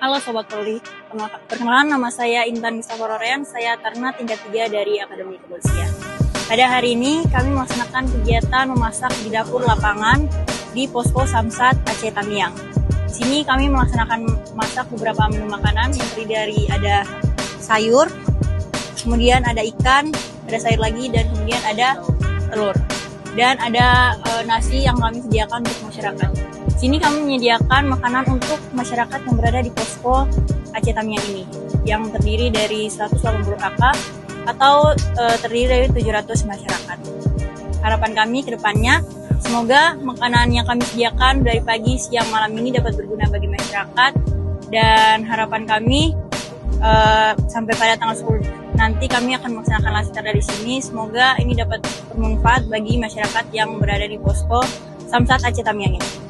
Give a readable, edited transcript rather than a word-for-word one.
Halo Sobat Polri, perkenalan nama saya Intan Misawarorean, saya Taruna tingkat 3 dari Akademi Kepolisian. Pada hari ini kami melaksanakan kegiatan memasak di dapur lapangan di Posko Samsat Aceh Tamiang. Di sini kami melaksanakan masak beberapa menu makanan yang terdiri dari ada sayur, kemudian ada ikan, ada sayur lagi, dan kemudian ada telur. Dan ada nasi yang kami sediakan untuk masyarakat. Di sini kami menyediakan makanan untuk masyarakat yang berada di posko Aceh Tamiang ini, yang terdiri dari 180 kakak atau terdiri dari 700 masyarakat. Harapan kami ke depannya, semoga makanan yang kami sediakan dari pagi, siang, malam ini dapat berguna bagi masyarakat. Dan harapan kami sampai pada tanggal 10 nanti kami akan melaksanakan lansir dari sini. Semoga ini dapat bermanfaat bagi masyarakat yang berada di posko Samsat Aceh Tamiang ini.